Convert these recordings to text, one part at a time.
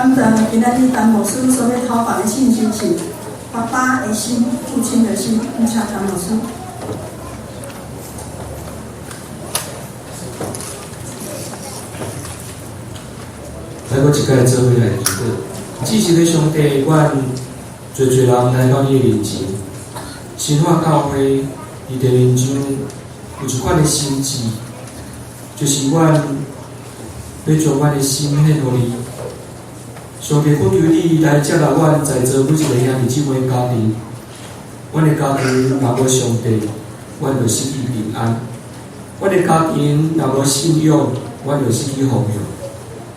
感谢今仔日陈牧师所要讨访的信息是爸爸的心、父亲的心，请陈牧师。来，我一届做伙来祈祷。只是咧上帝，阮侪人来到你的面前，新化教会伊伫面上有一款的心志，就是阮要将阮的心献互你。上帝，恳求你来接纳阮在座每一个兄弟姊妹家庭。阮的家庭若无上帝，阮就失去平安；阮的家庭若无信仰，阮就失去方向。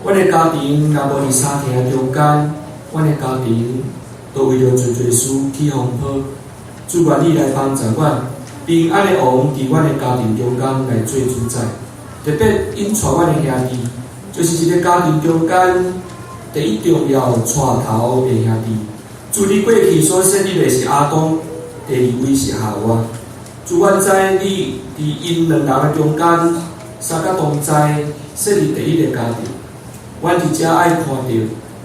阮的家庭若无伫三厅中间，阮的家庭都为着做事起风波。主愿你来帮助阮，平安的王伫阮的家庭中间来做主宰。特别引带阮的兄弟，就是一个家庭中间第一重要带头的兄弟。主你过去所设立的是亚当，第二位是夏娃。主愿知你伫因两人的中间，三甲同在设立第一个家庭。阮伫遮爱看到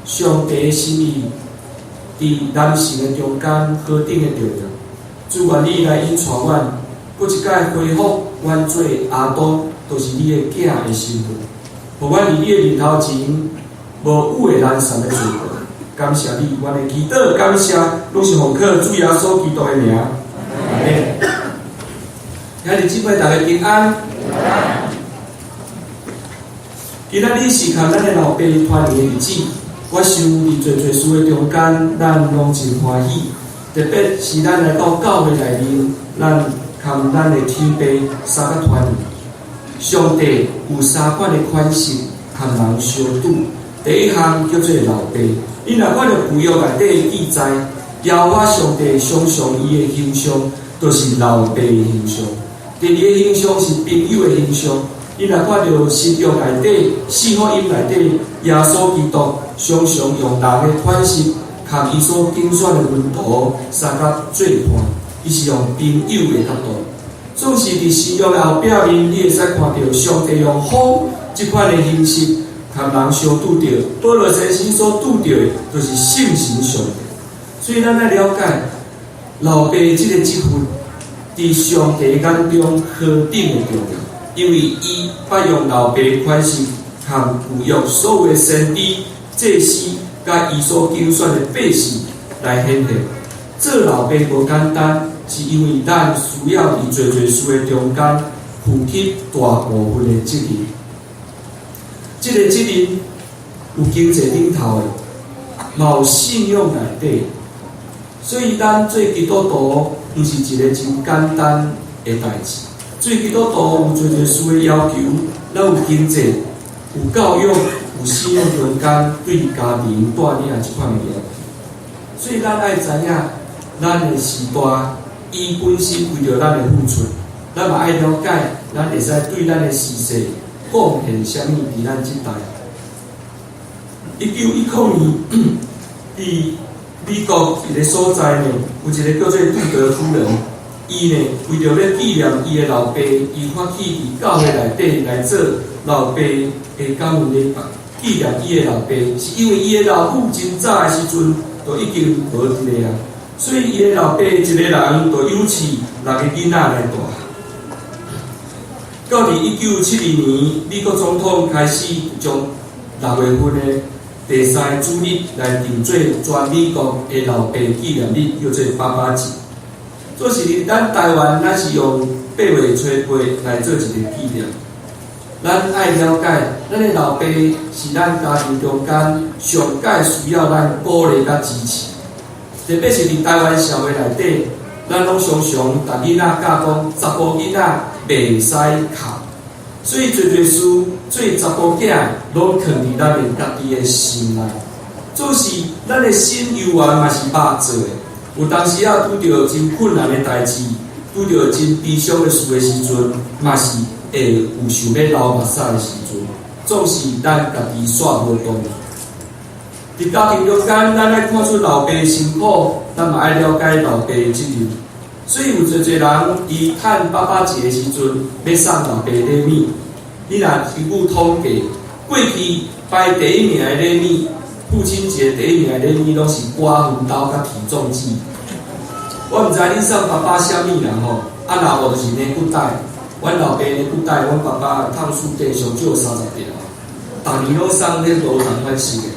上帝的心意，伫男性的中间好顶的重要。主愿你来引带阮，搁一摆恢复阮做亚当，就是你的囝的身份，互阮伫你的面头前无有的懒散的做过。感谢你，阮的祈祷感谢，拢是奉靠主耶稣基督的名。阿门。兄弟姊妹，大家平安。今仔日是靠咱的老爸团圆的日子，我想伫做事的中间，咱拢真欢喜。特别是咱来到教会内面，咱靠咱的天父三个团圆。上帝有三款的款式，和人相拄。第一项叫做老爸，你若看到旧约内底的记载，耶和华上帝常常伊的形象，就是老爸的形象。第二个形象是朋友的形象。你若看到新约内底、四福音内底，耶稣基督常常用人的款式，和伊所竞选的门徒三甲做伴，伊是用朋友的角度。总是伫新约的后壁面，你会使看到上帝用风这款的形式，和人相拄着。保罗先生所拄着的，就是圣神上帝。所以咱来了解老爸这个职分，伫上帝眼中何等的重要。因为伊捌用老爸的款式，和旧约所有的先知、祭司，甲伊所竞选的百姓来显现。做老爸无简单，是因为咱需要伫做事的中间负起大部分的责任。这个责任有经济顶头的，嘛有信仰内底。所以咱做基督徒，毋是一个真简单的代志。做基督徒有做事的要求，咱有经济、有教育、有信仰中间对家庭带领这款的要求。所以咱爱知影，咱的时代，伊本身为着咱的付出，咱嘛爱了解，咱会使对咱的时势贡献啥物伫咱这代。1919年，伫美国一个所在呢，有一个叫做杜德夫人。伊呢，为着要纪念伊的老爸，伊发起伫教会内底来做老爸的感恩礼拜，纪念伊的老爸，是因为伊的老母真早的时阵就已经无伫个啊，所以伊的老爸一个人就有饲6个囡仔来大。到伫1972年，美国总统开始将6月份的第3主日来定做全美国的老爸纪念日，叫做爸爸节。做是咱台湾，咱是用8月初8来做一个纪念。咱爱了解，咱的老爸是咱家庭中间上界需要咱鼓励甲支持。特别是伫台湾社会内底，咱拢常常甲囡仔教讲，查甫囡仔袂使哭，所以做事做查甫囝，拢藏伫咱的家己的心内。做是咱的心犹原嘛是肉做的。有当时啊，拄着真困难的代志，拄着真悲伤的事的时阵，嘛是会有想要流目屎的时阵。总是咱家己煞无动力。伫家庭中间，咱爱看出老爸的辛苦，咱嘛爱了解老爸的责任。所以有侪人伫趁爸爸节的时阵，要送老爸礼物。你若根据统计，过去排第1名的礼物，父亲节第一名的礼物拢是刮胡刀甲体重计。我毋知你送爸爸啥物啦吼，啊若无就是年骨带，阮老爸年骨带，阮爸爸趟数底上少30条，逐年拢送迄无同款式的，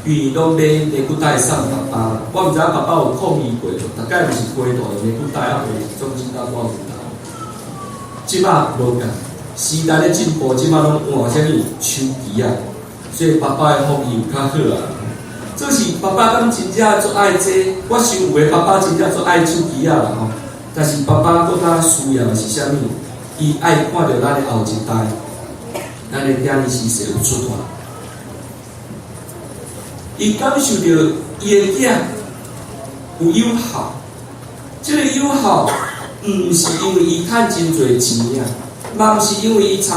因为拢买年骨带送爸爸。我毋知爸爸有抗议过，大概就是批大的年骨带啊，袂总之甲刮胡刀。即摆无共，时代的进步，即摆拢换啥物手机啊。所以爸爸的福利有较好啊，这是爸爸敢真正做爱这，我想有的爸爸真正做爱手机啊啦吼。但是爸爸更较需要的是啥物？伊爱看到咱的后一代，咱的囝儿时势有出团，伊感受到伊的囝有友好，这个友好毋是因为伊趁真侪钱啊，嘛毋是因为伊读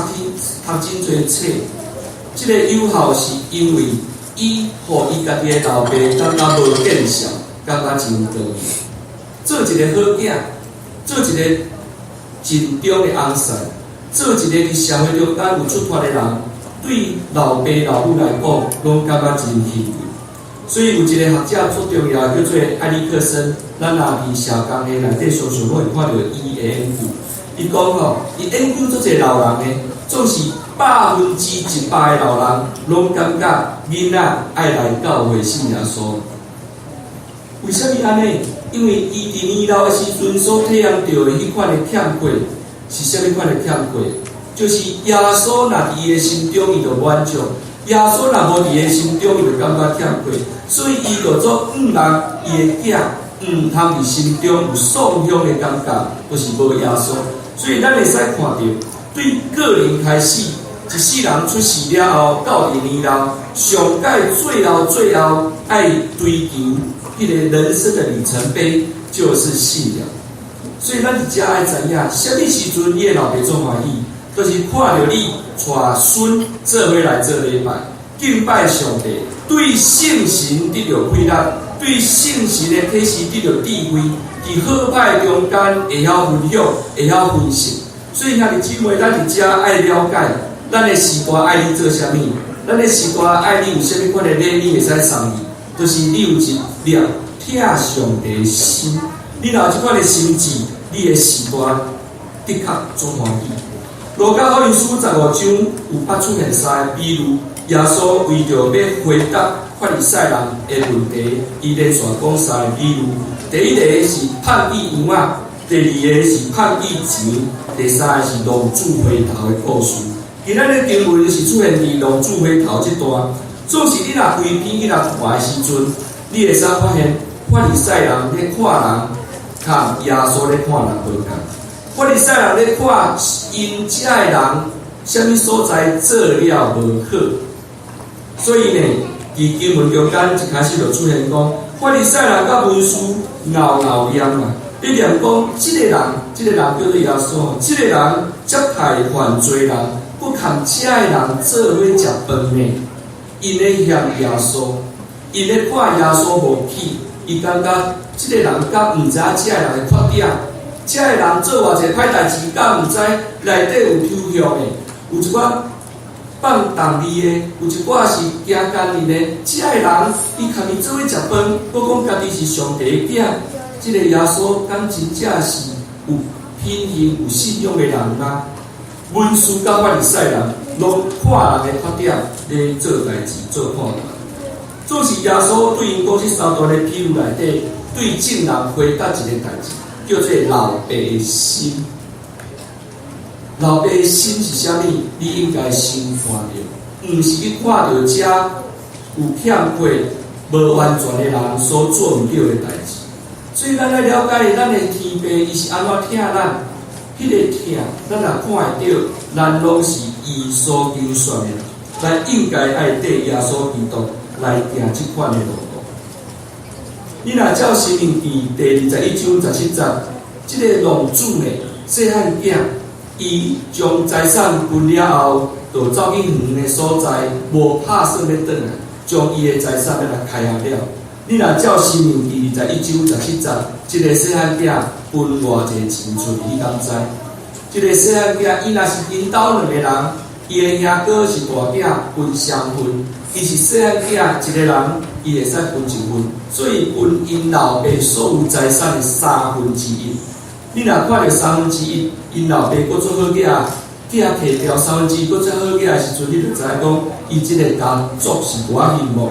真侪册。这个友好是因为伊互伊家己的老爸感觉无见效，感觉真高兴。做一个好囝，做一个尽忠的翁婿，做一个伫社会中间有出发的人，对老爸老母来讲，拢感觉真欣慰。所以有一个学者最重要叫做艾利克森，咱若伫社工的内底常常拢会看到伊的研究。伊讲吼，伊研究做一个老人呢，总是100%的老人拢感觉囡仔爱来教会信耶稣。为什么安尼？因为伊伫年老的时阵所体验到的迄款的欠缺，是啥物款的欠缺？就是耶稣若伫伊的心中，伊就满足；耶稣若无伫伊的心中，伊就感觉欠缺。所以伊就做毋让伊的囝毋通伫心中有丧向的感觉，就是无耶稣。所以咱会使看到，对个人开始。一世人出世了后，到伫年老，上界最后爱追求迄个人生的里程碑，就是信仰。所以咱伫遮爱知影，啥物时阵你的老爸做欢喜，就是看到你带孙做伙来做礼拜，敬拜上帝，对圣神得到配合，对圣神的启示得到智慧，伫好歹中间会晓分享，会晓分析。所以兄弟姊妹，咱伫遮爱了解。咱的时代爱你做啥物？咱的时代爱你有啥物款的礼物会使送你？就是你有一粒疼上帝的心。你若有这款的心志，你的时代的确足欢喜。路加福音书15章有8出现3个比喻，耶稣为着要回答法利赛人的问题，伊连续讲3个比喻。第一个是判义羊仔，第二个是判义钱，第三个是浪子回头的故事。今仔日经文就是出现伫浪子回头这段，总是你若规篇你若看的时阵，你会使发现法利赛人咧看人，甲耶稣咧看人无共。法利赛人咧看因遮的人，啥物所在做了无好，所以呢，伫经文中间一开始就出现讲，法利赛人甲文士闹念啊，你念讲，这个人叫做耶稣，这个人接待犯罪人。不肯遮的人做伙食饭呢，因咧嫌耶稣，因咧看耶稣无起，伊感觉即个人甲毋知影遮的人的缺点，遮的人做偌济歹代志，甲毋知内底有抽象的，有一寡放动力的，有一寡是惊干的呢。遮的人，伊牵伊做伙食饭，佫讲家己是上帝的囝，即个耶稣敢真正是有品行、有信用的人吗？文士甲法利赛人拢看人的缺点咧做代志做看法，总是耶稣对因讲这3段的比喻内底，对正人回答一个代志，叫做老爸的心。老爸的心是啥物？你应该先看到，毋是去看到遮有欠缺、无完全的人所做毋到的代志。所以咱来了解咱的天父，伊是安怎疼咱。迄个疼，咱若看会到，咱拢是伊所拣选的，咱应该爱缀耶稣基督来行这款的路。你若照申命记第21章17节，这个浪子呢，细汉囝，伊将财产分了后，就走去远的所在，无拍算要转来，将伊的财产要来开下了。你若照申命记21章17节，这个细汉囝。分偌济钱出去，你敢知？这个细汉囝，伊若是因兜2个人，伊的兄哥是大囝，分双分，伊是细汉囝一个人，伊会使分一份，所以分因老爸所有财产的1/3。你若看到1/3，因老爸搁做好囝，囝摕掉1/3，搁做好囝的时阵，你就知影讲，伊即个家族是多啊幸福。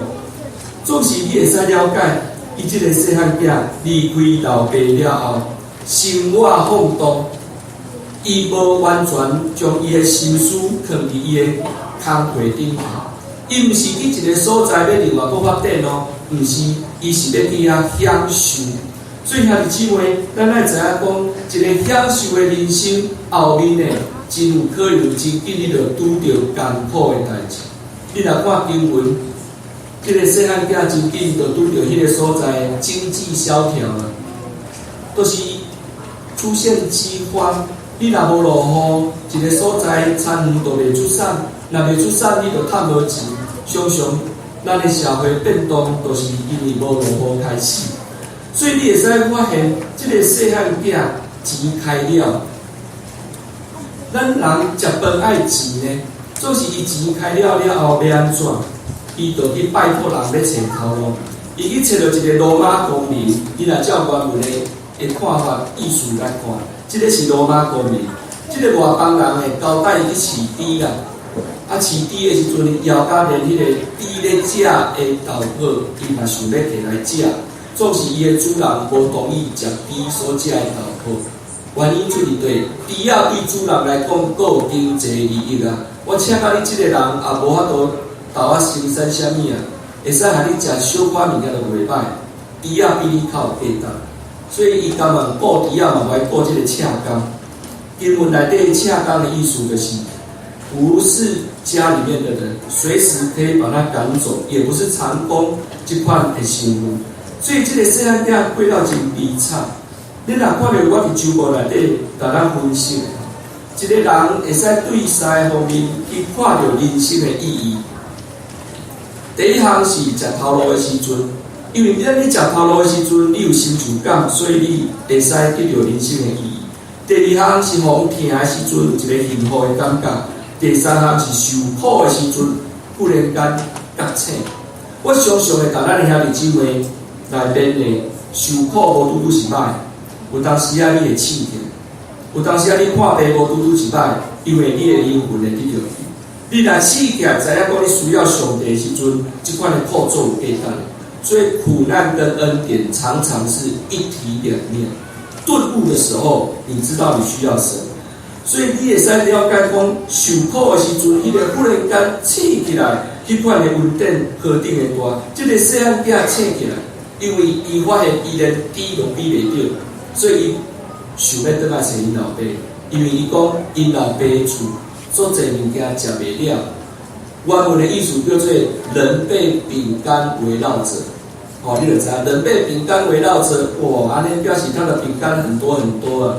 总是你会使了解，伊即个细汉囝离开老爸了后，生活放荡，伊无完全将伊的心思放伫伊的工课顶头。伊毋是去一个所在要另外搁发展哦，毋是，伊是要去遐享受。所以兄弟姊妹，咱爱知影讲，一个享受的人生后面呢，真有可能真紧你就拄着艰苦的代志。你若看经文，这个细汉囝真紧就拄着迄个所在经济萧条啊，都是出现饥荒。你若无落雨，一个所在产园就袂出产，若袂出产，你就趁无钱。常常，咱的社会变动都是因为无落雨开始。所以你会使发现，这个细汉囝钱开了，咱人食饭爱钱呢，总是伊钱开了后要安怎？伊就去拜托人要找头路。伊去找到一个罗马公民，伊若照原文的看法意思来看，这个是罗马公民。这个外邦人会交代伊去饲猪啦，饲猪的时阵，摇甲连迄个猪咧食的豆腐，伊嘛想要摕来食。总是伊的主人无同意食猪所食的豆腐，原因就是对猪仔对主人来讲，阁有经济利益啊。我请到你这个人也无法度豆仔生产啥物啊，会使互你食小可物件就袂歹。猪仔比你较有价值，所以伊甘愿顾猪仔嘛，袂顾这个赤工。英文内底赤工的意思就是，不是家里面的人，随时可以把他赶走，也不是长工这款的生物。所以，这个细汉囝过了真悲惨。你若看到我伫周报内底，甲咱分析，一个人会使对三个方面去看到人生的意义。第一项是食头路的时阵，因为你食头路的时阵，你有成就感，所以你会使得到人生的意义。第二项是互疼的时阵有一个幸福的感觉。第三项是受苦的时阵，忽然间觉醒。我常常会甲咱的兄弟姊妹来面的受苦无拄拄是歹，有当时啊你会气起，有当时啊你看病无拄拄是歹，因为你的灵魂会得到。你若气起来，知影讲你需要上帝的时阵，这款的苦做有价值的。所以苦难跟恩典常常是一体两面。顿悟的时候，你知道你需要神，所以你会使了解讲受苦的时阵，迄个忽然间醒起来，迄款的稳定河顶的大，这个细汉囝醒起来。因为伊发现伊连猪都比袂着，所以伊想要倒来找因老爸。因为伊讲因老爸的厝所侪物件食袂了。原文的意思叫做人被饼干围绕着。哦，你就知道人被饼干围绕着，哇，安尼表示他的饼干很多很多啊。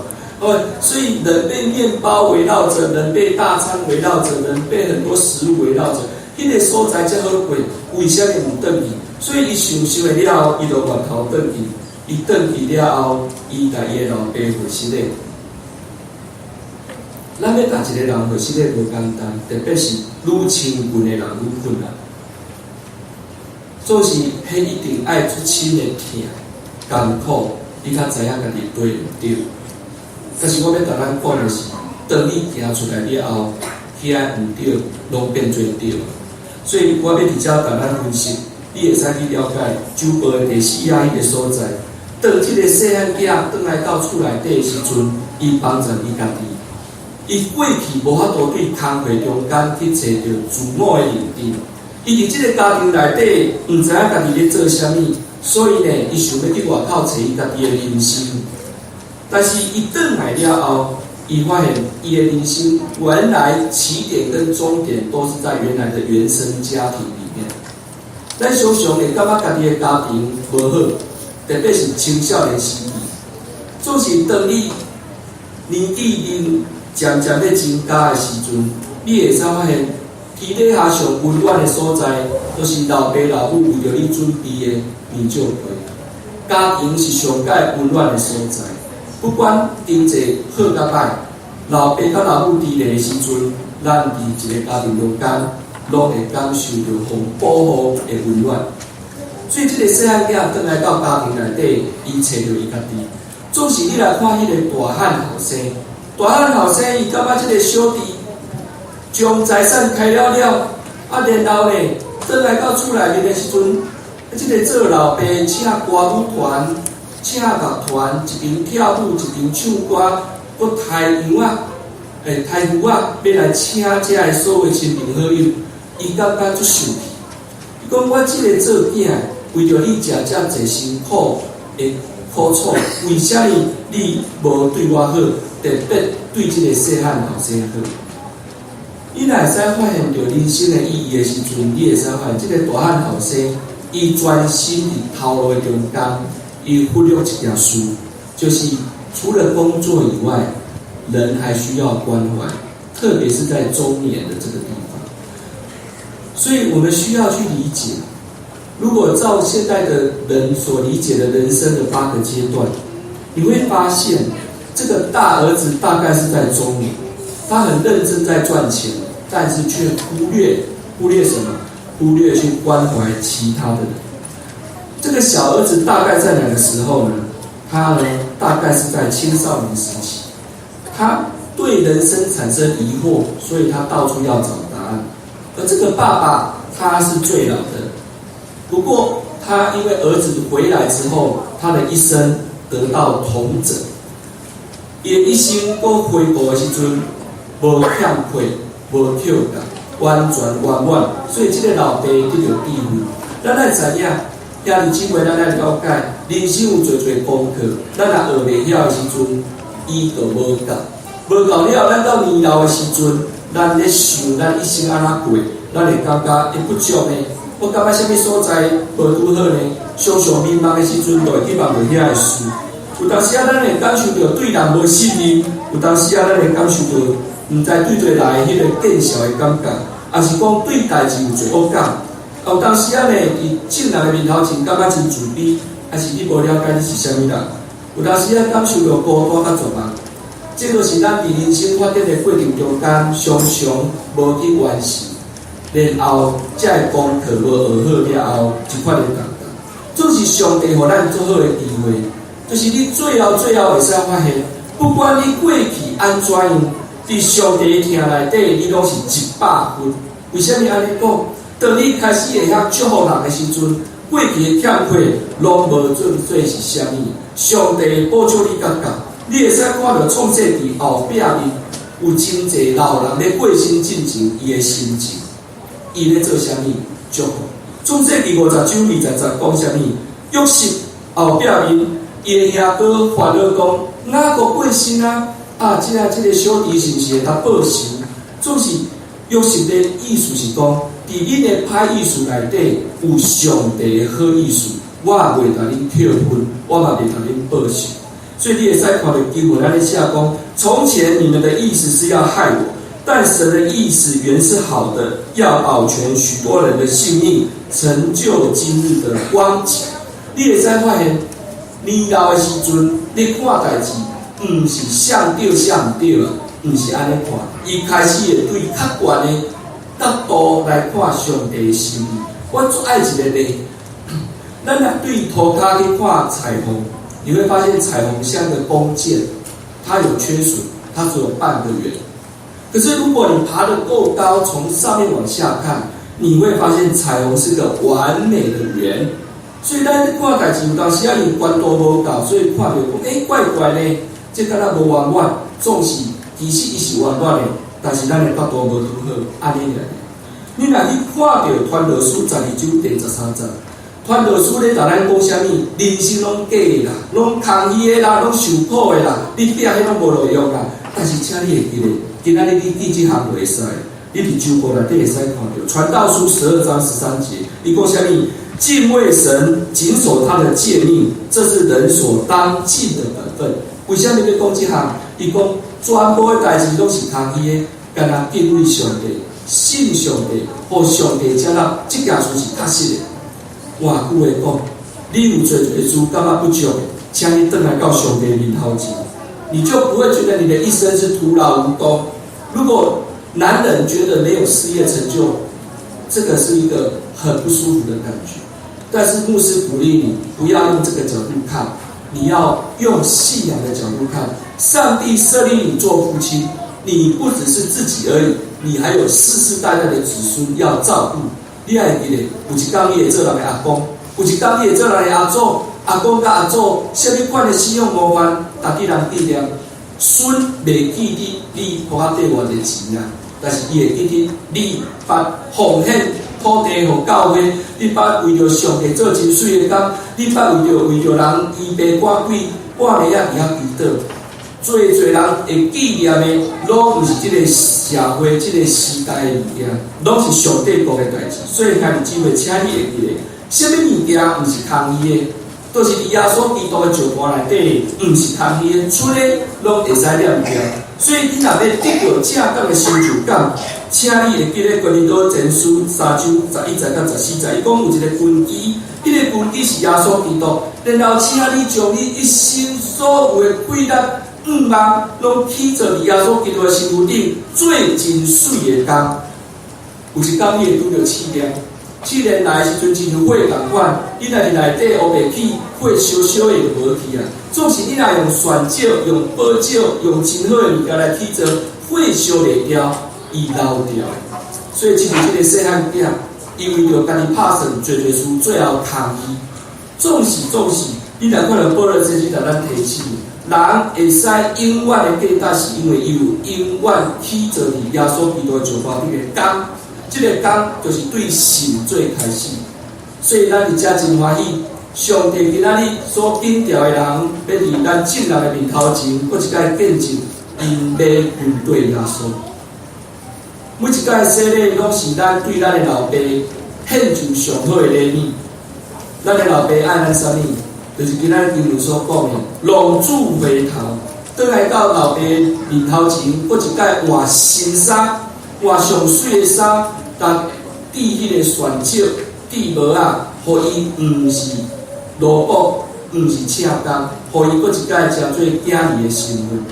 所以人被面包围绕着，人被大餐围绕着，人被很多食物围绕着。迄个所在才好过，为什么唔转去？所以伊想的了后，伊就回头转去。伊转去了后，伊甲伊的老爸回失礼。咱要甲一个人回失礼无简单，特别是愈亲近的人愈困难。总是迄一定爱出亲的疼、艰苦，你较知影家己对唔对。但是我要甲咱讲的是，当你行出来了后，遐唔对，拢变做对。所以我要直接甲咱分析，你会使去了解周报的第4页迄个所在。当这个细汉囝转来到厝内底的时阵，伊帮助伊家己。伊过去无法度对工课中间去找到自我的认定。伊伫这个家庭内底，唔知影家己咧做啥物，所以呢，伊想要去外口找伊家己的人生。但是伊转来了后，伊发现伊的人生原来起点跟终点都是在原来的原生家庭里面。咱常常会感觉家己的家庭无好，特别是青少年时期，总是当你年纪渐渐咧增加的时阵，你会使发现，天底下上温暖的所在，都是老爸老母为着你准备的面酒会。家庭是上界温暖的所在。不管经济好甲歹，老爸甲老母伫咧的时阵，咱伫一个家庭中间，拢会感受到互保护的温暖。所以这个细汉囝转来到家庭内底，伊找到伊家己。总是你来看迄个大汉后生，大汉后生伊感觉这个小弟将财产开了了，然后呢，转来到厝内面的时阵，这个做老爸请歌舞团、请乐团，一边跳舞一边唱歌，搁抬羊啊，抬牛啊，要来请这的所有亲朋好友，伊感觉足受气。伊讲我这个做囝，为着你食遮济辛苦的苦楚，为虾米你无对我好，特别对这个细汉后生好？你若会使发现到人生的意义的时阵，你会使发现这个大汉后生，伊专心伫头路的中间，伊忽略一件事，就是除了工作以外，人还需要关怀，特别是在中年的这个地方。所以我们需要去理解，如果照现在的人所理解的人生的8个阶段，你会发现，这个大儿子大概是在中年，他很认真在赚钱，但是却忽略什么？忽略去关怀其他的人。这个小儿子大概在哪个时候呢？他呢，大概是在青少年时期，他对人生产生疑惑，所以他到处要找答案。而这个爸爸他是最老的，不过他因为儿子回来之后，他的一生得到统整，伊的一生过回顾的时阵，无欠亏，无跳甲，完全圆满，所以这个老爸得到智慧。咱来知影，兄弟姊妹，咱来了解，人生有侪侪功课，咱若学袂晓的时阵，伊就无够，无够了，咱到年老的时阵，咱咧想咱一生安怎过，咱会感觉会不足呢。我感觉什么所在无拄好呢？常常迷茫的时阵，就会去问袂遐的事。有当时啊，咱会感受到对人无信任；有当时啊，咱会感受到毋知对对人的迄个见笑的感觉，也是讲对代志有罪恶感。有当时啊呢，伫正人的面头前感觉真自卑，还是你无了解你是啥物人。有当时啊，感受到孤单甲绝望。这就是咱伫人生发展的过程中间，常常无去完成。然后，这个功课无学好了后，一款的感觉，总是上帝予咱做好的机会，就是你最后会使发现，不管你过去安怎样，伫上帝的听内底，你拢是100分。为什么安尼讲？当你开始会晓祝福人的时阵，过去的欠亏拢无做是啥物？上帝会保守你感觉，你会使看到创世纪后壁面有真侪老人咧过身进前伊的心情。伊咧做啥物？祝福。创世纪50章20节讲啥物？约瑟后壁面，伊的兄哥烦恼讲，哪个过身啊？即个小弟是毋是会当报仇？总是约瑟的意思是讲，伫恁的歹意思内底有上帝的好意思，我袂甲恁扣分，我嘛袂甲恁报仇。所以你会使看到经文，咱咧写讲，从前你们的意思是要害我。但神的意思原是好的，要保全许多人的性命，成就今日的光景。你会使发现，年老的时阵，你看代志，毋是像对像毋对啊，毋是安尼看，伊开始会对较悬的角度来看上帝的心意。我最爱一个例，咱若对涂骹去看彩虹，你会发现彩虹像个弓箭，它有缺损，它只有半个圆。可是如果你爬得够高，从上面往下看，你会发现彩虹是个完美的圆。所以咱看代志有当时啊，因关度无够，所以看到讲，怪怪呢，这敢若无圆满，总是其实伊是圆满的，但是咱的角度无拄好，安尼个。你若去看到《传道书》12章第13节，传道书咧，甲咱讲啥物？人生拢假的啦，拢空虚的啦，拢受苦的啦，你拼迄拢无路用啦。但是请你会记得。今仔日你记这项袂使，你伫旧约内底会使看到《传道书》12章13节，伊讲啥物？敬畏神，谨守他的诫命，这是人所当尽的本分。为什么要讲这项？伊讲全部的代志拢是空虚的，干那敬畏上帝、信上帝，互上帝接纳，这件事是确实的。换句话讲，你有做一个事感觉不足的，请你转来到上帝面头前。你就不会觉得你的一生是徒劳无功。如果男人觉得没有事业成就，这个是一个很不舒服的感觉。但是牧师鼓励你不要用这个角度看，你要用信仰的角度看。上帝设立你做父亲，你不只是自己而已，你还有世世代代的子孙要照顾。你还记得，有一天你会做人的阿公，有一天你会做人的阿祖，阿公甲阿祖什么款的信仰模范，大家人记念。孙袂记得你花底偌济钱啊，但是伊会记得你把奉献土地互教会，你把为着上帝做真水的工，你把为着人医病赶鬼，半暝啊伫遐祈祷。最侪人会纪念的，拢毋是即个社会、即个时代的物件，拢是上帝国的代志。所以，兄弟姊妹，请你会记得，什么物件毋是空虚的？都是伫耶稣基督的石盘内底，毋是空虚的，剩的拢会使念掉。所以你若要得到正当的成就感，请你会记得《哥林多前书》3章11节到14节，伊讲有一个根基，迄个根基是耶稣基督。然后，请你将你一生所有的贵力、望，拢起做伫耶稣基督的身躯顶做真水的工。有一天你会拄到试炼。试炼来的时阵，亲像火共款，你若伫内底乌袂起，火烧烧的就无去啊。总是你若用蒜椒、用宝椒、用真好的物件来起做，火烧袂掉，伊留掉。所以，亲像这个细汉囝，因为着家己拍算做事，最后空虚。总是，你若看到保罗这是甲咱提醒，人会使永远的价值，是因为伊有永远起做伫耶稣基督的石盘顶的工。这个工就是对神最开始，所以咱伫遮真欢喜。上帝今仔日所顶调的人，要伫咱众人的面头前，搁一摆见证因要面对耶稣。每一摆洗礼，拢是咱对咱的老爸献上上好的礼物。咱的老爸爱咱啥物？就是今仔日经文所讲的，浪子回头，倒来到老爸面头前，搁一摆换新衫。换上水的衫，搭滴迄个蒜椒、滴无啊，互伊毋是萝卜，毋是赤工，互伊搁一摆食做囝儿的身份。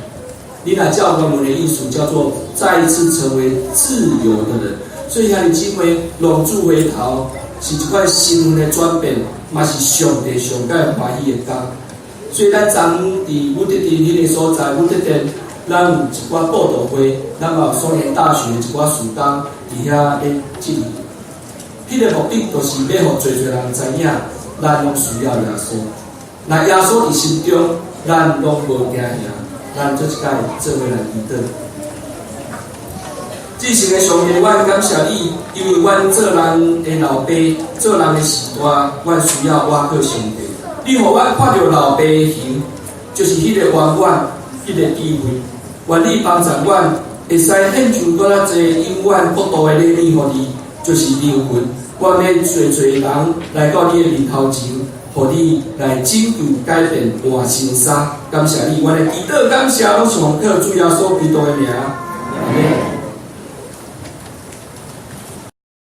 你若照原文的意思叫做再一次成为自由的人。所以兄弟姊妹，浪子回头是一块身份的转变，嘛是上帝上界欢喜的工。所以咱昨伫武德殿迄个所在，武德殿。咱有一寡报道会，咱嘛有双联大学一寡事工伫遐咧进行。迄个目的就是要互侪人知影，咱拢需要耶稣。那耶稣伫心中，咱拢无惊吓，咱做一届做伙来祈祷。至诚的上帝，阮感谢你，因为阮做人的老爸，做人的时代，阮需要倚靠上帝。你互阮看到老爸的形，就是迄个圆满，迄个智慧。愿你帮助阮，会使献上搁较济永远国度的礼物，互你，就是灵魂。愿免侪人来到你的面头前，互你来拯救、改变、换新衫。感谢你，阮的祈祷感谢，拢是奉靠主耶稣基督的名。阿们。